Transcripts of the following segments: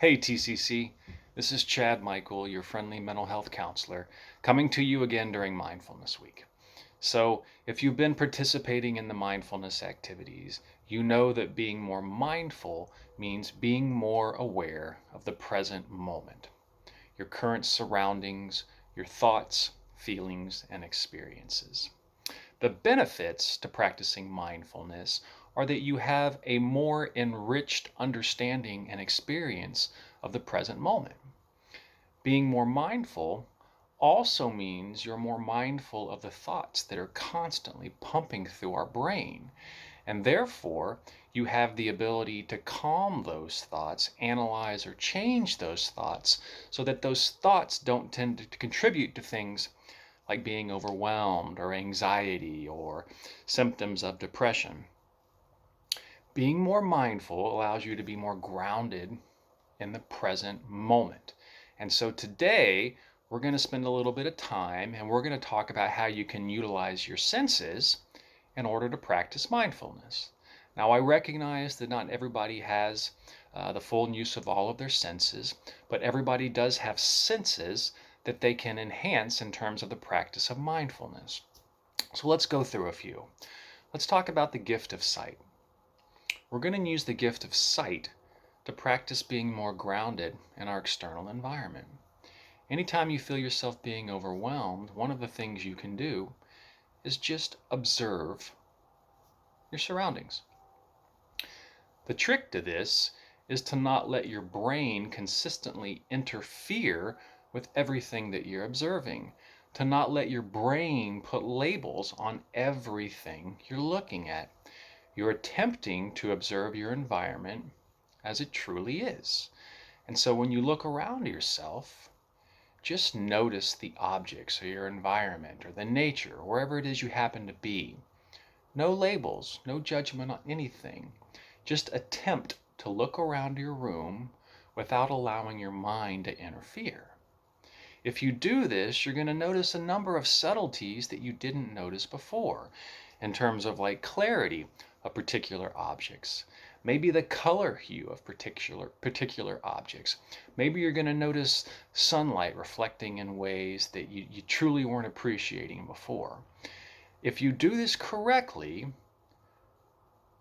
Hey TCC, this is Chad Michael, your friendly mental health counselor, coming to you again during Mindfulness Week. So, if you've been participating in the mindfulness activities, you know that being more mindful means being more aware of the present moment, your current surroundings, your thoughts, feelings, and experiences. The benefits to practicing mindfulness are that you have a more enriched understanding and experience of the present moment. Being more mindful also means you're more mindful of the thoughts that are constantly pumping through our brain. And therefore, you have the ability to calm those thoughts, analyze or change those thoughts so that those thoughts don't tend to contribute to things like being overwhelmed or anxiety or symptoms of depression. Being more mindful allows you to be more grounded in the present moment. And so today, we're going to spend a little bit of time and we're going to talk about how you can utilize your senses in order to practice mindfulness. Now, I recognize that not everybody has the full use of all of their senses, but everybody does have senses that they can enhance in terms of the practice of mindfulness. So let's go through a few. Let's talk about the gift of sight. We're going to use the gift of sight to practice being more grounded in our external environment. Anytime you feel yourself being overwhelmed, one of the things you can do is just observe your surroundings. The trick to this is to not let your brain consistently interfere with everything that you're observing, to not let your brain put labels on everything you're looking at. You're attempting to observe your environment as it truly is. And so when you look around yourself, just notice the objects or your environment or the nature, wherever it is you happen to be. No labels, no judgment on anything. Just attempt to look around your room without allowing your mind to interfere. If you do this, you're going to notice a number of subtleties that you didn't notice before in terms of like clarity of particular objects. Maybe the color hue of particular objects. Maybe you're going to notice sunlight reflecting in ways that you truly weren't appreciating before. If you do this correctly,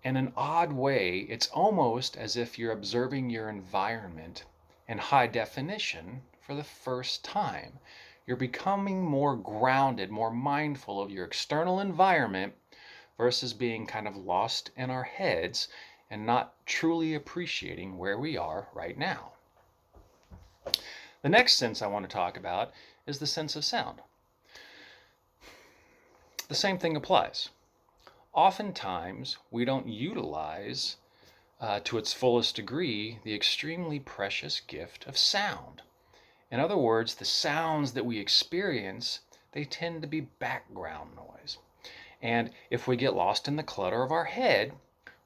in an odd way, it's almost as if you're observing your environment in high definition for the first time. You're becoming more grounded, more mindful of your external environment versus being kind of lost in our heads and not truly appreciating where we are right now. The next sense I want to talk about is the sense of sound. The same thing applies. Oftentimes, we don't utilize to its fullest degree the extremely precious gift of sound. In other words, the sounds that we experience, they tend to be background noise. And if we get lost in the clutter of our head,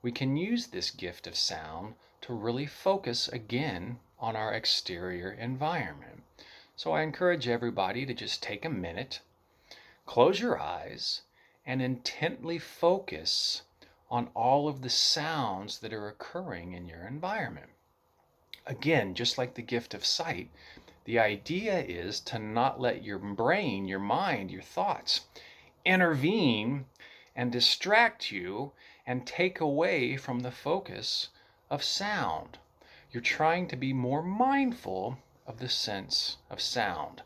we can use this gift of sound to really focus again on our exterior environment. So I encourage everybody to just take a minute, close your eyes, and intently focus on all of the sounds that are occurring in your environment. Again, just like the gift of sight, the idea is to not let your brain, your mind, your thoughts intervene and distract you and take away from the focus of sound. You're trying to be more mindful of the sense of sound.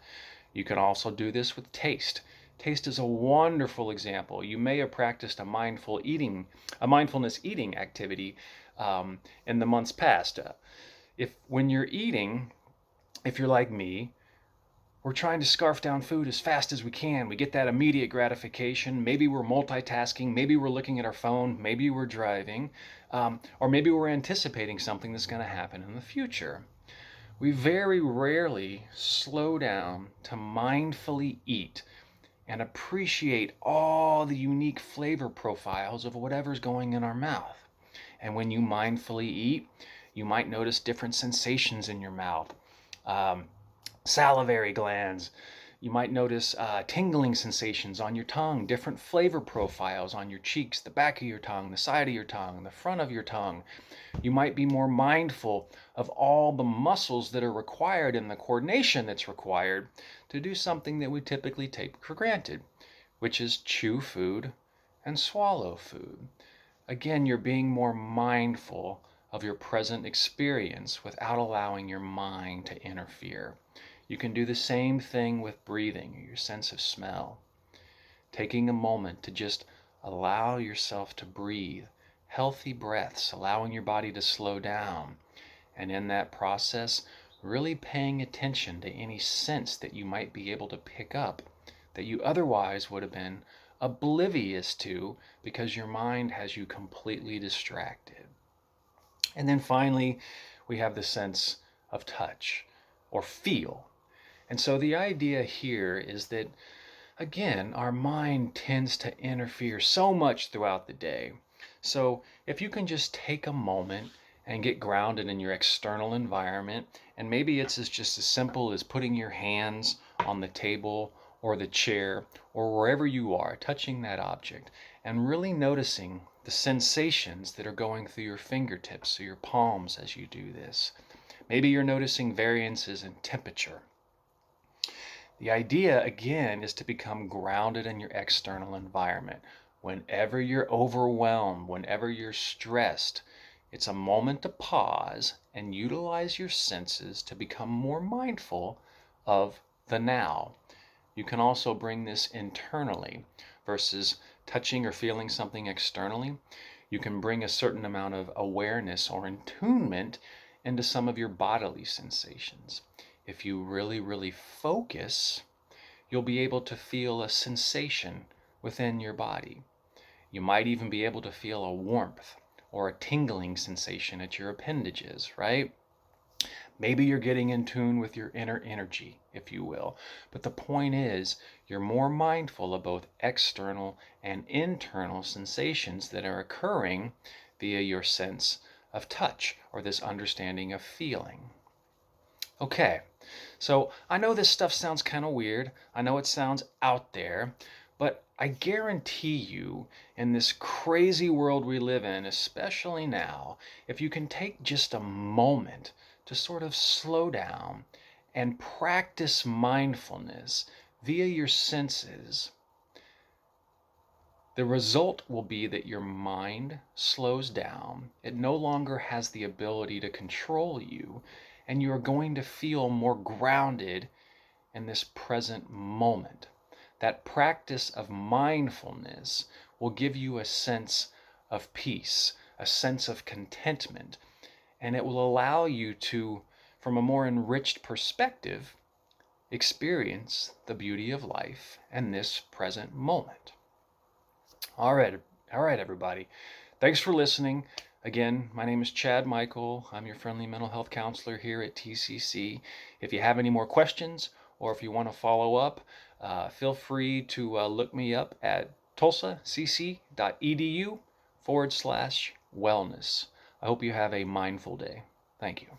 You can also do this with taste. Taste is a wonderful example. You may have practiced a mindfulness eating activity in the months past. If when you're eating, if you're like me, we're trying to scarf down food as fast as we can. We get that immediate gratification. Maybe we're multitasking. Maybe we're looking at our phone. Maybe we're driving. Or maybe we're anticipating something that's going to happen in the future. We very rarely slow down to mindfully eat and appreciate all the unique flavor profiles of whatever's going in our mouth. And when you mindfully eat, you might notice different sensations in your mouth. Salivary glands, You might notice tingling sensations on your tongue, different flavor profiles on your cheeks, the back of your tongue, the side of your tongue, the front of your tongue. You might be more mindful of all the muscles that are required and the coordination that's required to do something that we typically take for granted, which is chew food and swallow food. Again, you're being more mindful of your present experience without allowing your mind to interfere. You can do the same thing with breathing, your sense of smell. Taking a moment to just allow yourself to breathe healthy breaths, allowing your body to slow down. And in that process, really paying attention to any sense that you might be able to pick up that you otherwise would have been oblivious to because your mind has you completely distracted. And then finally, we have the sense of touch or feel. And so the idea here is that, again, our mind tends to interfere so much throughout the day. So if you can just take a moment and get grounded in your external environment, and maybe it's just as simple as putting your hands on the table or the chair or wherever you are, touching that object, and really noticing the sensations that are going through your fingertips or your palms as you do this. Maybe you're noticing variances in temperature. The idea, again, is to become grounded in your external environment. Whenever you're overwhelmed, whenever you're stressed, it's a moment to pause and utilize your senses to become more mindful of the now. You can also bring this internally versus touching or feeling something externally. You can bring a certain amount of awareness or attunement into some of your bodily sensations. If you really, really focus, you'll be able to feel a sensation within your body. You might even be able to feel a warmth or a tingling sensation at your appendages, right? Maybe you're getting in tune with your inner energy, if you will. But the point is, you're more mindful of both external and internal sensations that are occurring via your sense of touch or this understanding of feeling. Okay, so I know this stuff sounds kind of weird. I know it sounds out there, but I guarantee you, in this crazy world we live in, especially now, if you can take just a moment to sort of slow down and practice mindfulness via your senses, the result will be that your mind slows down. It no longer has the ability to control you, and you are going to feel more grounded in this present moment. That practice of mindfulness will give you a sense of peace, a sense of contentment, and it will allow you to, from a more enriched perspective, experience the beauty of life and this present moment. All right, everybody. Thanks for listening. Again, my name is Chad Michael. I'm your friendly mental health counselor here at TCC. If you have any more questions or if you want to follow up, feel free to look me up at tulsacc.edu/wellness. I hope you have a mindful day. Thank you.